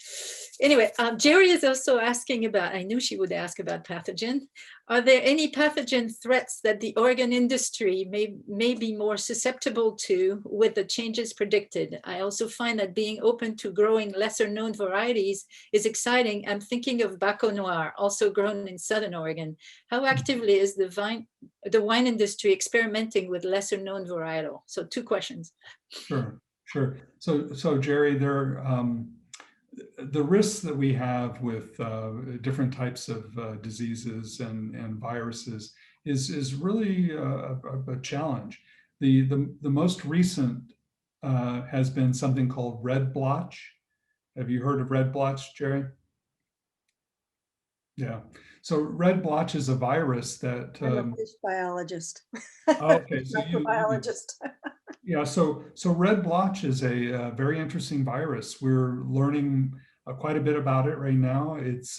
Anyway, Jerry is also asking about, I knew she would ask about pathogen. Are there any pathogen threats that the organ industry may be more susceptible to with the changes predicted? I also find that being open to growing lesser known varieties is exciting. I'm thinking of Baco Noir, also grown in Southern Oregon. How actively is the wine industry experimenting with lesser known varietal? So 2 questions. Sure, sure. So Jerry, the risks that we have with different types of diseases and viruses is really a challenge. The most recent has been something called red blotch. Have you heard of red blotch, Jerry? Yeah. So red blotch is a virus that. I'm a fish biologist. Okay, so microbiologist. Yeah, so red blotch is a very interesting virus. We're learning quite a bit about it right now. It's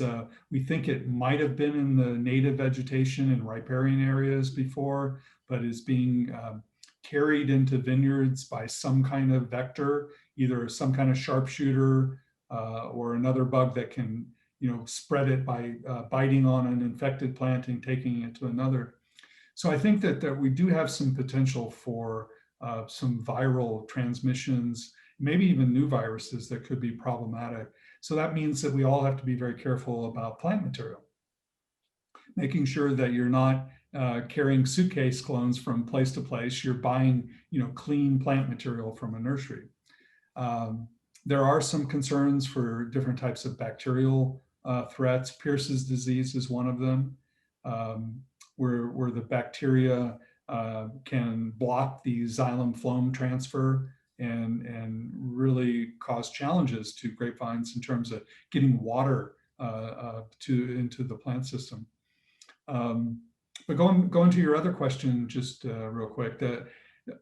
we think it might have been in the native vegetation in riparian areas before, but is being carried into vineyards by some kind of vector, either some kind of sharpshooter or another bug that can, spread it by biting on an infected plant and taking it to another. So I think that we do have some potential for some viral transmissions, maybe even new viruses that could be problematic. So that means that we all have to be very careful about plant material, making sure that you're not carrying suitcase clones from place to place. You're buying, clean plant material from a nursery. There are some concerns for different types of bacterial threats. Pierce's disease is one of them, where the bacteria can block the xylem phloem transfer and really cause challenges to grapevines in terms of getting water into the plant system. But going to your other question, just real quick,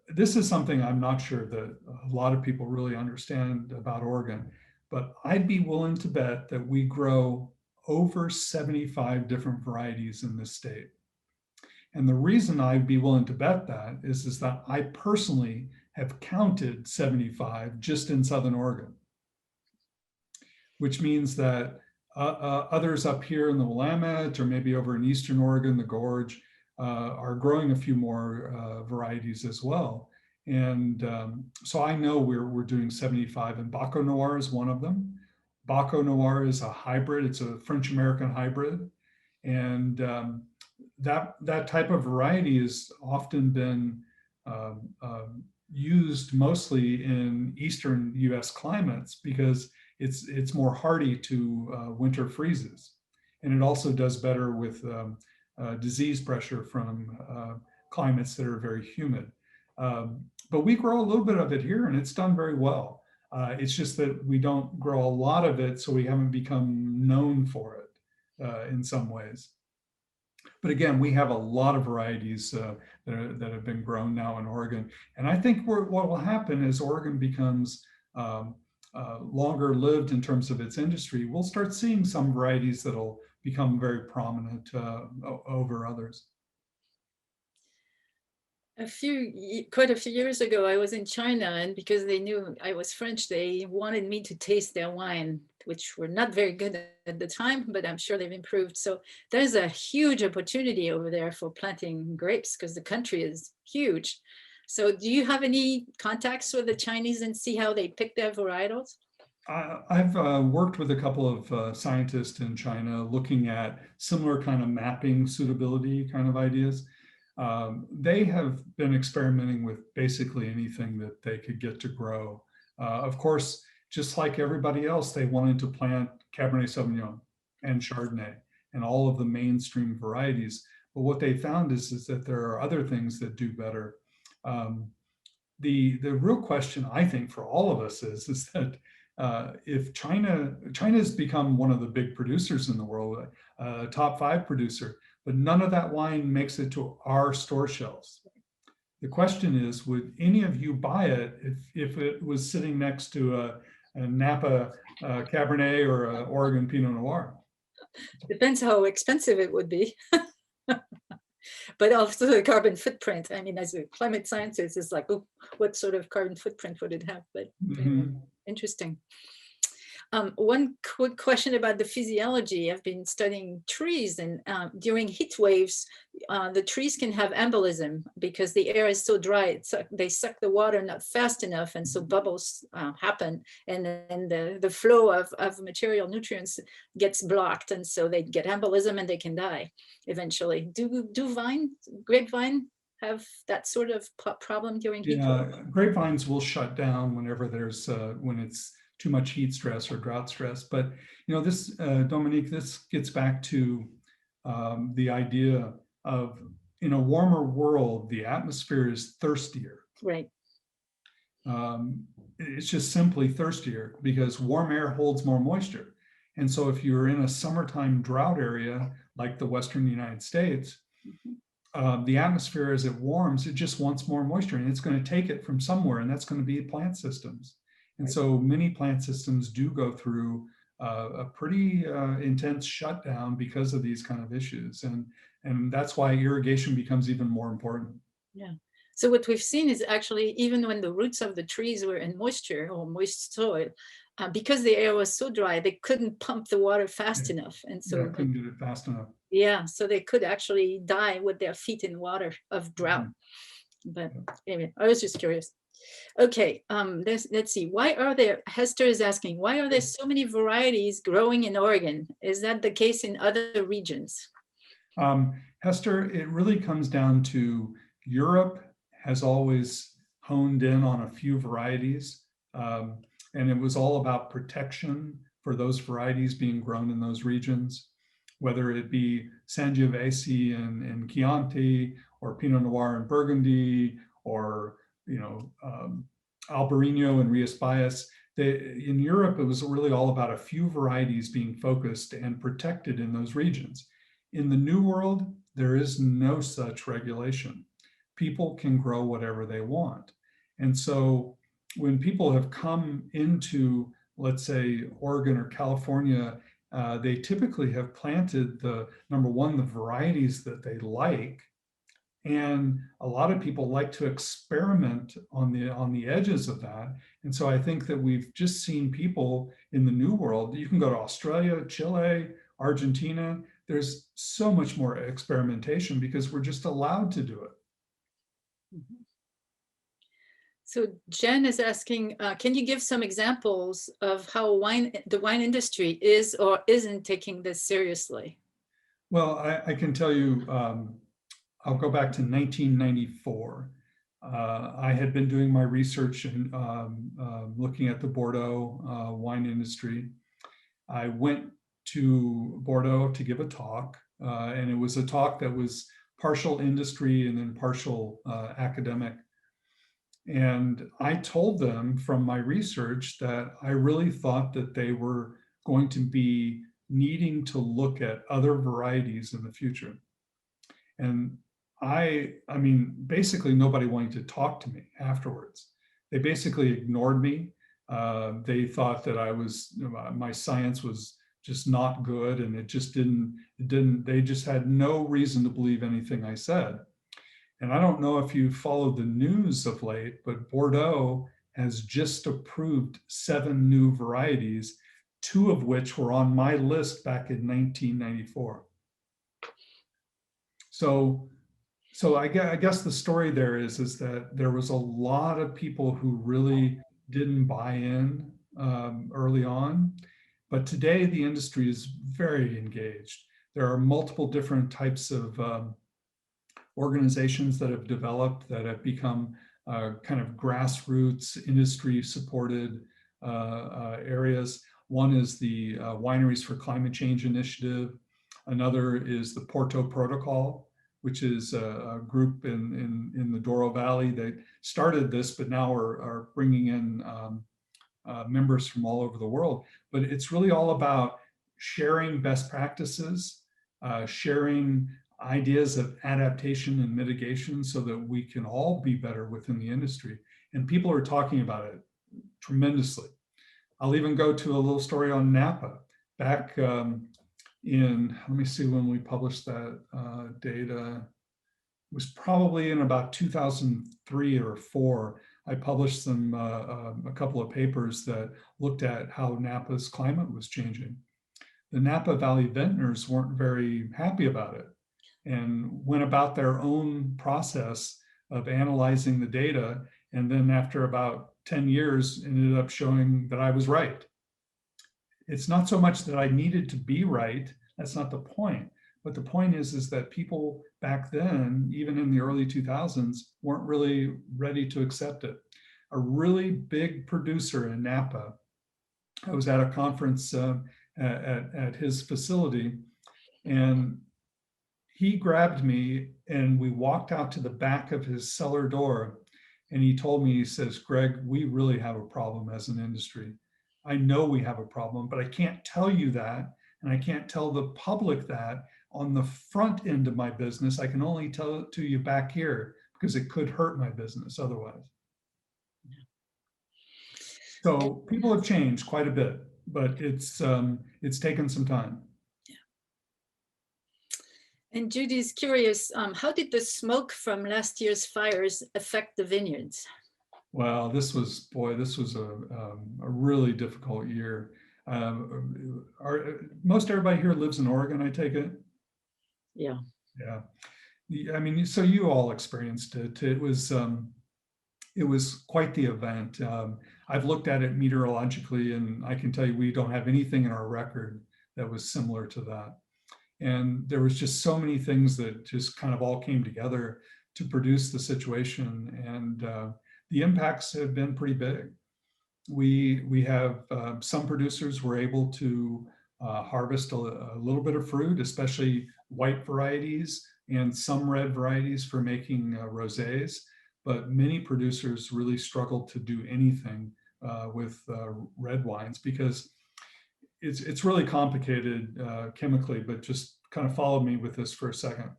this is something I'm not sure that a lot of people really understand about Oregon, but I'd be willing to bet that we grow over 75 different varieties in this state. And the reason I'd be willing to bet that is that I personally have counted 75 just in Southern Oregon, which means that others up here in the Willamette or maybe over in Eastern Oregon, the Gorge, are growing a few more varieties as well. And so I know we're doing 75, and Baco Noir is one of them. Baco Noir is a hybrid. It's a French-American hybrid. And that type of variety has often been used mostly in Eastern US climates because it's more hardy to winter freezes. And it also does better with disease pressure from climates that are very humid. But we grow a little bit of it here and it's done very well. It's just that we don't grow a lot of it, so we haven't become known for it in some ways. But again, we have a lot of varieties that have been grown now in Oregon. And I think what will happen as Oregon becomes longer lived in terms of its industry, we'll start seeing some varieties that'll become very prominent over others. Quite a few years ago, I was in China, and because they knew I was French, they wanted me to taste their wine, which were not very good at the time, but I'm sure they've improved. So there's a huge opportunity over there for planting grapes because the country is huge. So do you have any contacts with the Chinese and see how they pick their varietals? I've worked with a couple of scientists in China looking at similar kind of mapping suitability kind of ideas. They have been experimenting with basically anything that they could get to grow. Of course, just like everybody else, they wanted to plant Cabernet Sauvignon and Chardonnay and all of the mainstream varieties. But what they found is that there are other things that do better. The real question, I think, for all of us is that if China's become one of the big producers in the world, top 5 producer, but none of that wine makes it to our store shelves. The question is, would any of you buy it if it was sitting next to a Napa Cabernet or an Oregon Pinot Noir? Depends how expensive it would be. But also the carbon footprint. I mean, as a climate scientist, it's like, oh, what sort of carbon footprint would it have? But anyway, interesting. One quick question about the physiology. I've been studying trees, and during heat waves, the trees can have embolism because the air is so dry. They suck the water not fast enough, and so bubbles happen, and then the flow of material nutrients gets blocked, and so they get embolism and they can die eventually. Do grapevine have that sort of problem during heat wave? Yeah, grapevines will shut down whenever there's when it's too much heat stress or drought stress. But this, Dominique, this gets back to the idea of, in a warmer world, the atmosphere is thirstier. Right. It's just simply thirstier because warm air holds more moisture. And so if you're in a summertime drought area like the Western United States, the atmosphere, as it warms, it just wants more moisture, and it's going to take it from somewhere, and that's going to be plant systems. And so many plant systems do go through a pretty intense shutdown because of these kind of issues. And that's why irrigation becomes even more important. Yeah. So what we've seen is actually, even when the roots of the trees were in moisture or moist soil, because the air was so dry, they couldn't pump the water fast enough. And so couldn't do it fast enough. Yeah, so they could actually die with their feet in water of drought. But anyway, I was just curious. Okay, let's see. Why are there, Hester is asking, why are there so many varieties growing in Oregon? Is that the case in other regions? Hester, it really comes down to Europe has always honed in on a few varieties, and it was all about protection for those varieties being grown in those regions, whether it be Sangiovese and Chianti, or Pinot Noir and Burgundy, or Albarino and Rias Bajas. In Europe, it was really all about a few varieties being focused and protected in those regions. In the New World, there is no such regulation. People can grow whatever they want. And so when people have come into, let's say, Oregon or California, they typically have planted number one, the varieties that they like. And a lot of people like to experiment on the edges of that. And so I think that we've just seen people in the New World. You can go to Australia, Chile, Argentina. There's so much more experimentation because we're just allowed to do it. So Jen is asking, can you give some examples of how the wine industry is or isn't taking this seriously? Well, I can tell you, I'll go back to 1994. I had been doing my research and looking at the Bordeaux wine industry. I went to Bordeaux to give a talk, and it was a talk that was partial industry and then partial academic. And I told them from my research that I really thought that they were going to be needing to look at other varieties in the future. And I mean, basically nobody wanted to talk to me afterwards. They basically ignored me. They thought that my science was just not good, and they just had no reason to believe anything I said. And I don't know if you followed the news of late, but Bordeaux has just approved 7 new varieties, 2 of which were on my list back in 1994. So I guess the story there is that there was a lot of people who really didn't buy in early on, but today the industry is very engaged. There are multiple different types of organizations that have developed that have become kind of grassroots industry supported areas. One is the Wineries for Climate Change Initiative. Another is the Porto Protocol, which is a group in the Douro Valley that started this, but now are bringing in members from all over the world. But it's really all about sharing best practices, sharing ideas of adaptation and mitigation so that we can all be better within the industry. And people are talking about it tremendously. I'll even go to a little story on Napa. Back let me see when we published that data. It was probably in about 2003 or 4. I published a couple of papers that looked at how Napa's climate was changing. The Napa Valley vintners weren't very happy about it and went about their own process of analyzing the data. And then after about 10 years, ended up showing that I was right. It's not so much that I needed to be right. That's not the point. But the point is that people back then, even in the early 2000s, weren't really ready to accept it. A really big producer in Napa, I was at a conference at his facility, and he grabbed me and we walked out to the back of his cellar door, and he told me, he says, "Greg, we really have a problem as an industry. I know we have a problem, but I can't tell you that, and I can't tell the public that on the front end of my business. I can only tell it to you back here because it could hurt my business otherwise." So people have changed quite a bit, but it's taken some time. And Judy's curious, how did the smoke from last year's fires affect the vineyards? Well, this was a really difficult year. Most everybody here lives in Oregon, I take it? Yeah. Yeah. I mean, so you all experienced it. It was quite the event. I've looked at it meteorologically, and I can tell you we don't have anything in our record that was similar to that. And there was just so many things that just kind of all came together to produce the situation. And the impacts have been pretty big. We have some producers were able to harvest a little bit of fruit, especially white varieties and some red varieties for making rosés. But many producers really struggled to do anything with red wines because it's really complicated chemically, but just kind of follow me with this for a second.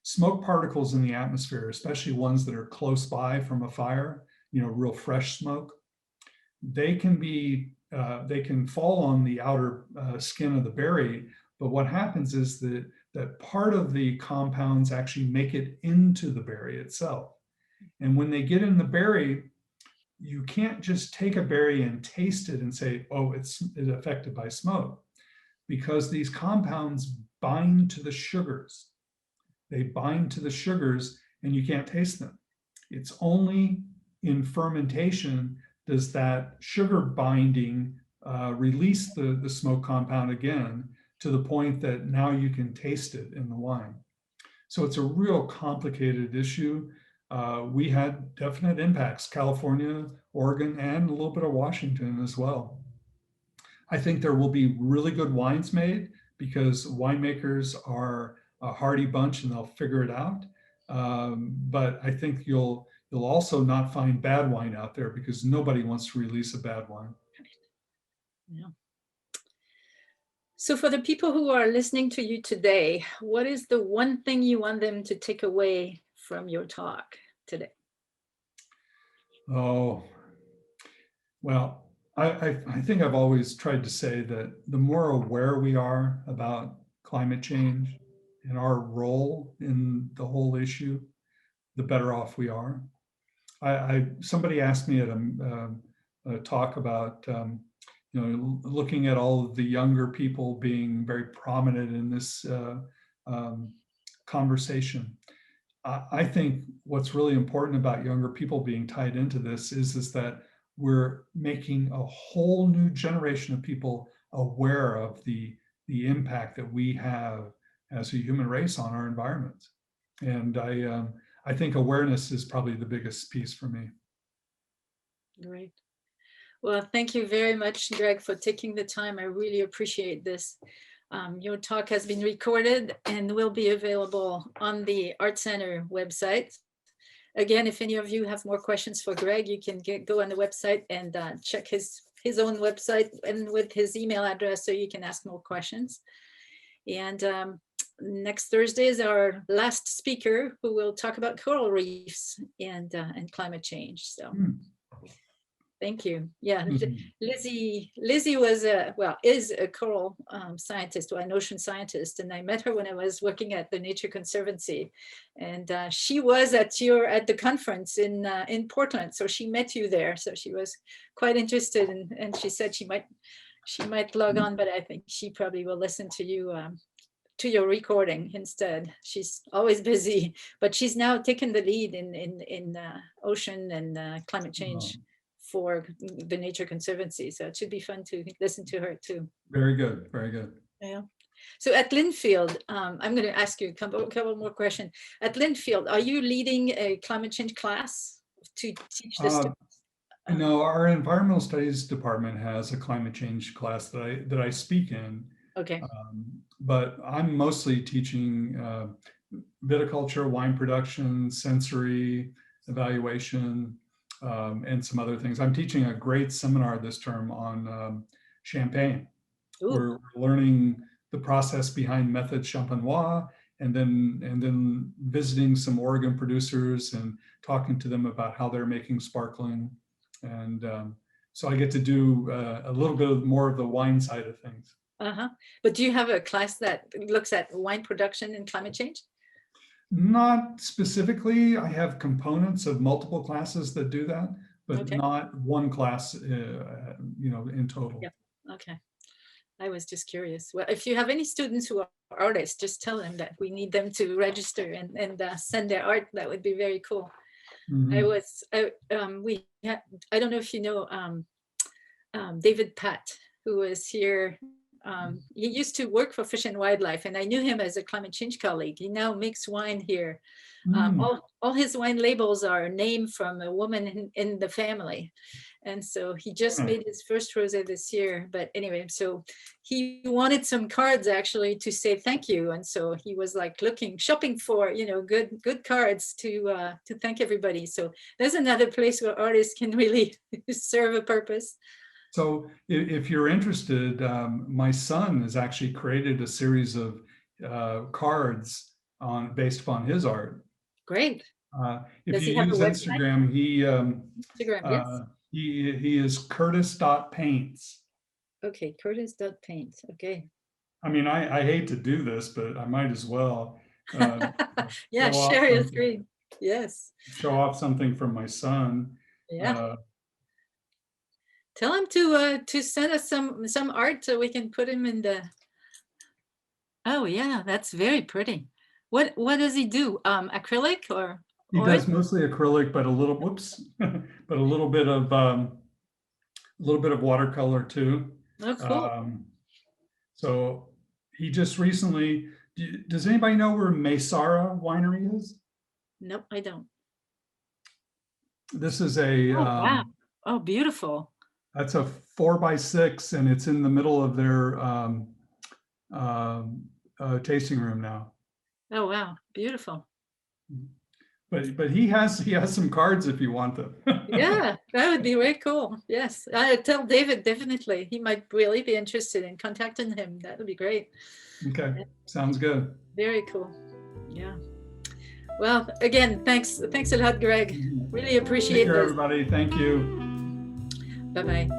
Smoke particles in the atmosphere, especially ones that are close by from a fire, real fresh smoke, they can fall on the outer skin of the berry. But what happens is that part of the compounds actually make it into the berry itself. And when they get in the berry, you can't just take a berry and taste it and say, oh, it's affected by smoke, because these compounds bind to the sugars. They bind to the sugars and you can't taste them. It's only in fermentation does that sugar binding release the smoke compound again to the point that now you can taste it in the wine. So it's a real complicated issue. We had definite impacts, California, Oregon, and a little bit of Washington as well. I think there will be really good wines made because winemakers are a hardy bunch and they'll figure it out. But I think you'll also not find bad wine out there because nobody wants to release a bad wine. Yeah. So for the people who are listening to you today, what is the one thing you want them to take away from your talk today? Oh, well, I think I've always tried to say that the more aware we are about climate change and our role in the whole issue, the better off we are. Somebody asked me at a talk about looking at all of the younger people being very prominent in this conversation. I think what's really important about younger people being tied into this is that we're making a whole new generation of people aware of the impact that we have as a human race on our environment. And I think awareness is probably the biggest piece for me. Great. Well, thank you very much, Greg, for taking the time. I really appreciate this. Your talk has been recorded and will be available on the Art Center website. Again, if any of you have more questions for Greg, you can go on the website and check his own website and with his email address so you can ask more questions. And next Thursday is our last speaker who will talk about coral reefs and climate change. So. Thank you. Yeah, Mhm. Lizzie was is a coral scientist, or an ocean scientist, and I met her when I was working at the Nature Conservancy, and she was at the conference in Portland, so she met you there. So she was quite interested, and she said she might log on, but I think she probably will listen to you. To your recording instead. She's always busy, but she's now taken the lead in ocean and climate change for the Nature Conservancy. So it should be fun to listen to her too. Very good. Very good. Yeah. So at Linfield, I'm going to ask you a couple more questions. At Linfield, are you leading a climate change class to teach the students? No, our environmental studies department has a climate change class that I speak in. Okay. But I'm mostly teaching viticulture, wine production, sensory evaluation, and some other things. I'm teaching a great seminar this term on champagne. Ooh. We're learning the process behind method champenois, and then visiting some Oregon producers and talking to them about how they're making sparkling. And so I get to do a little bit more of the wine side of things. But do you have a class that looks at wine production and climate change? Not specifically. I have components of multiple classes that do that, but Okay. not one class, in total. Yeah. Okay. I was just curious. Well, if you have any students who are artists, just tell them that we need them to register and send their art. That would be very cool. Mhm. I don't know if you know David Pat, who is here. He used to work for Fish and Wildlife, and I knew him as a climate change colleague. He now makes wine here. All his wine labels are named from a woman in the family. And so he just made his first rosé this year. But anyway, so he wanted some cards actually to say thank you. And so he was like shopping for, good cards to thank everybody. So there's another place where artists can really serve a purpose. So if you're interested, my son has actually created a series of cards based upon his art. Great. If Does you he have use a website? Instagram, Instagram, yes. he is Curtis.paints. Okay, Curtis.paint. Okay. I mean, I hate to do this, but I might as well. Yeah, share your screen. Yes. Show off something from my son. Yeah. Tell him to send us some art so we can put him in the. Oh yeah, that's very pretty. What does he do? Acrylic or? He does mostly acrylic, but a little bit of watercolor too. Oh, cool. So he just recently. Does anybody know where Maysara Winery is? Nope, I don't. This is a. Oh wow! Oh, beautiful. That's a 4x6, and it's in the middle of their tasting room now. Oh wow, beautiful. But he has some cards if you want them. Yeah, that would be very cool. Yes, I tell David definitely. He might really be interested in contacting him. That would be great. Okay, sounds good. Very cool. Yeah. Well, again, thanks a lot, Greg. Really appreciate it. Take care, everybody. Thank you. Bye-bye.